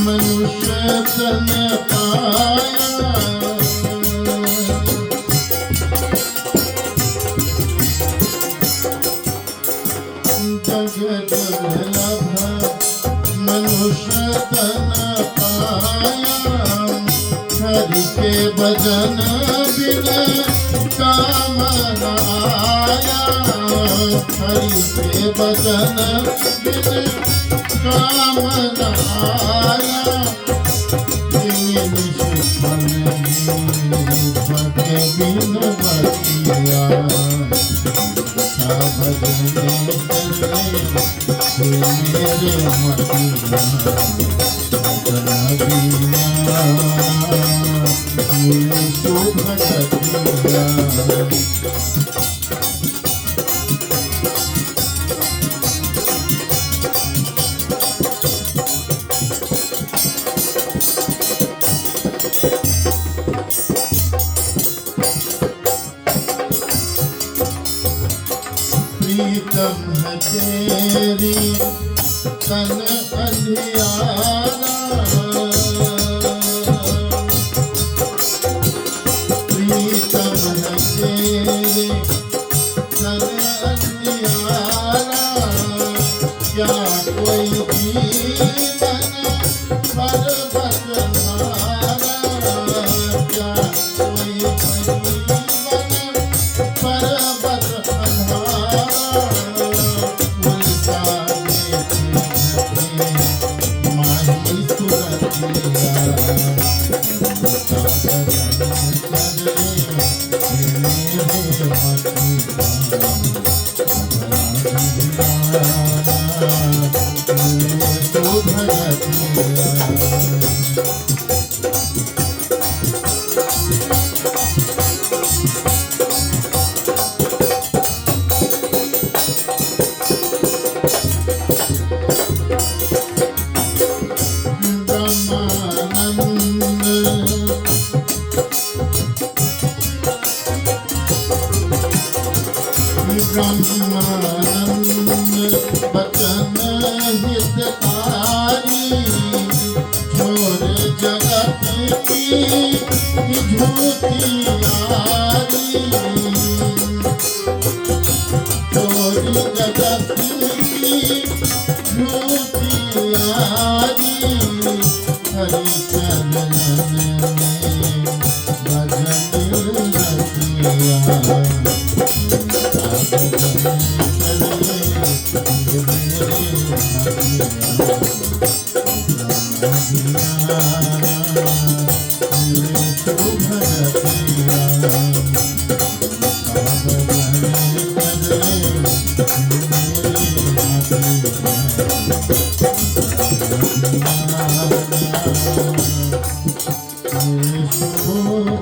मनुष्य तन पाया जगत दुर्लभ मनुष्य तन पाया हरि के भजन बिन काम न आया हरि के भजन बिन काम न आया बिन बतिया भजन मेरे मतिया शुभ गतिया प्रीतम है तेरी तन अंधियारा प्रीतम है तेरी तन अंधियारा क्या कोई जीवन पर्वत धारा क्या कोई जीवन पर्वत ब्रह्मानंद बचन हितकारी छोर जगत की झूठियारी छोर जगत की झूठियारी हरि चरण में भजन रतिया शुभ